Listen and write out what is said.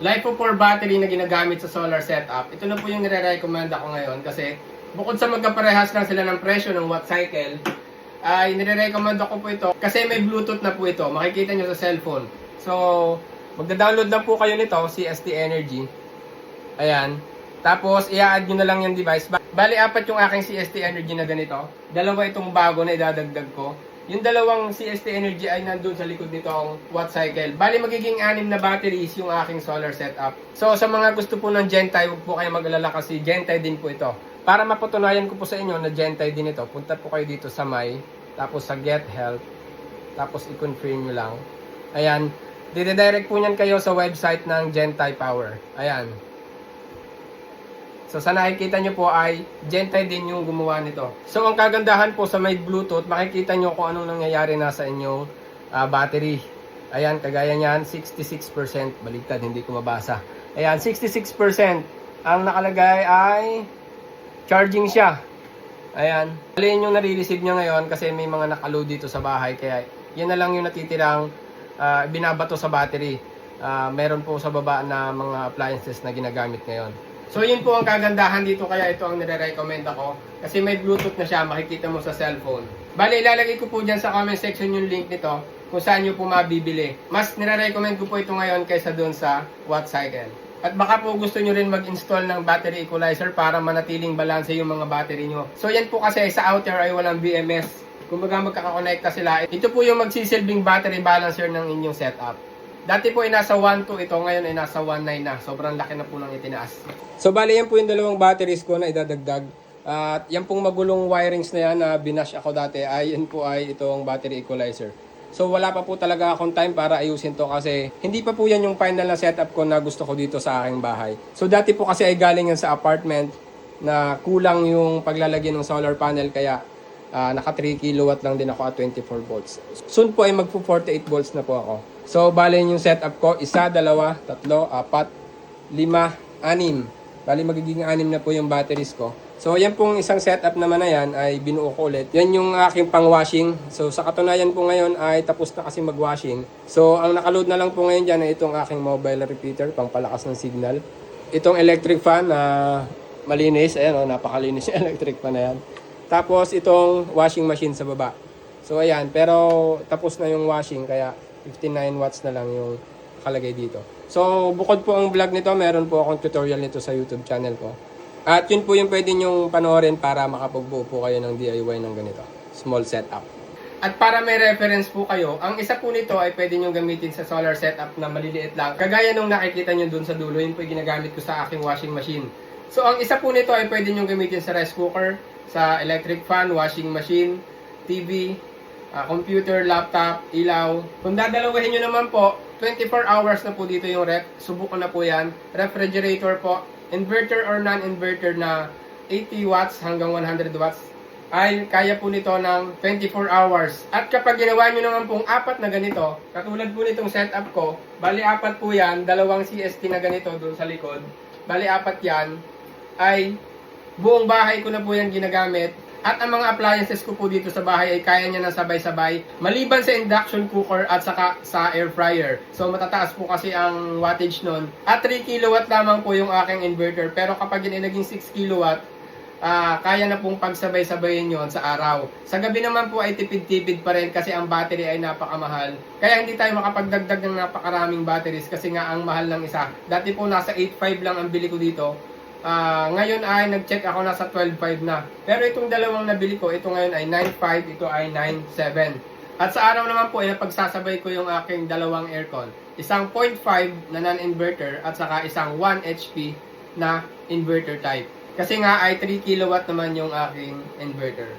LiFePO4 battery na ginagamit sa solar setup. Ito na po yung nire-recommend ako ngayon kasi bukod sa magkaparehas lang sila ng presyo ng watt cycle, ay nire-recommend ako po ito kasi may Bluetooth na po ito. Makikita nyo sa cellphone. So, magda-download lang po kayo nito, CST Energy. Ayan. Tapos, i-add nyo na lang yung device. Bali, 4 yung aking CST Energy na ganito. 2 itong bago na idadagdag ko. Yung dalawang CST Energy ay nandun sa likod nito ang watt cycle. Bali, magiging 6 na batteries yung aking solar setup. So, sa mga gusto po ng Gentile, huwag po kayo mag-alala kasi Gentile din po ito. Para mapatunayan ko po sa inyo na Gentile din ito, punta po kayo dito sa My, tapos sa Get Help, tapos i-confirm nyo lang. Ayan. Diredirect po niyan kayo sa website ng Gentile Power. Ayan. So, sa nakikita nyo po ay Gentile din yung gumawa nito. So, ang kagandahan po sa may Bluetooth, makikita nyo kung anong nangyayari na sa inyong battery. Ayan, kagaya niyan, 66%. Baligtad, hindi ko mabasa. Ayan, 66%. Ang nakalagay ay charging siya. Ayan. Alin yung nare-receive nyo ngayon kasi may mga nakaload dito sa bahay. Kaya, yan na lang yung natitirang binabato sa battery. Meron po sa baba na mga appliances na ginagamit ngayon. So, yun po ang kagandahan dito, kaya ito ang nire-recommend ako. Kasi may Bluetooth na siya, makikita mo sa cellphone. Bale, ilalagay ko po dyan sa comment section yung link nito kung saan nyo po mabibili. Mas nire-recommend ko po ito ngayon kaysa doon sa watt cycle. At baka po gusto nyo rin mag-install ng battery equalizer para manatiling balanse yung mga battery nyo. So, yan po kasi sa outer ay walang BMS. Kumbaga magkakakonekta sila. Ito po yung magsisilbing battery balancer ng inyong setup. Dati po ay nasa 1.2 ito, ngayon ay nasa 1.9 na. Sobrang laki na po ng itinaas. So bali yan po yung dalawang batteries ko na idadagdag. At yan pong magulong wirings na yan na binash ako dati ay yan po ay itong battery equalizer. So wala pa po talaga akong time para ayusin to kasi hindi pa po yan yung final na setup ko na gusto ko dito sa aking bahay. So dati po kasi ay galing yan sa apartment na kulang yung paglalagyan ng solar panel kaya naka 3 kilowatt lang din ako at 24 volts. Soon po ay magpo 48 volts na po ako. So, bali yung setup ko, 1, 2, 3, 4, 5, 6. Bali, magiging 6 na po yung batteries ko. So, yan pong isang setup naman na yan ay binuo ko ulit. Yan yung aking pang-washing. So, sa katunayan po ngayon ay tapos na kasi mag-washing. So, ang nakaload na lang po ngayon dyan ay itong aking mobile repeater, pang palakas ng signal. Itong electric fan na malinis. Ayan, napakalinis yung electric fan na yan. Tapos, itong washing machine sa baba. So, ayan. Pero, tapos na yung washing kaya 59 watts na lang yung kalagay dito. So, bukod po ang vlog nito, meron po akong tutorial nito sa YouTube channel ko. At yun po yung pwede nyong panoorin para makapagbuo po kayo ng DIY ng ganito. Small setup. At para may reference po kayo, ang isa po nito ay pwede nyong gamitin sa solar setup na maliliit lang. Kagaya nung nakikita nyo dun sa dulo, yun po yung ginagamit ko sa aking washing machine. So, ang isa po nito ay pwede nyong gamitin sa rice cooker, sa electric fan, washing machine, TV, computer, laptop, ilaw. Kung dadalawahin nyo naman po, 24 hours na po dito yung ref. Subukan na po yan. Refrigerator po. Inverter or non-inverter na 80 watts hanggang 100 watts ay kaya po nito ng 24 hours. At kapag ginawa nyo naman pong 4 na ganito, katulad po nitong setup ko, bali 4 po yan, dalawang CST na ganito doon sa likod, bali 4 yan, ay buong bahay ko na po yan ginagamit. At ang mga appliances ko po dito sa bahay ay kaya niya na sabay-sabay. Maliban sa induction cooker at saka sa air fryer. So matataas po kasi ang wattage nun. At 3 kilowatt lamang po yung aking inverter. Pero kapag yun ay naging 6 kilowatt, kaya na pong pagsabay-sabayin yon sa araw. Sa gabi naman po ay tipid-tipid pa rin kasi ang battery ay napakamahal. Kaya hindi tayo makapagdagdag ng napakaraming batteries kasi nga ang mahal ng isa. Dati po nasa 8.5 lang ang bili ko dito. Ngayon ay nag-check ako nasa 12.5 na. Pero itong dalawang nabili ko, ito ngayon ay 9.5, ito ay 9.7. At sa araw naman po ay napagsasabay ko yung aking dalawang aircon. Isang 0.5 na non-inverter at saka isang 1 HP na inverter type. Kasi nga ay 3 kilowatt naman yung aking inverter.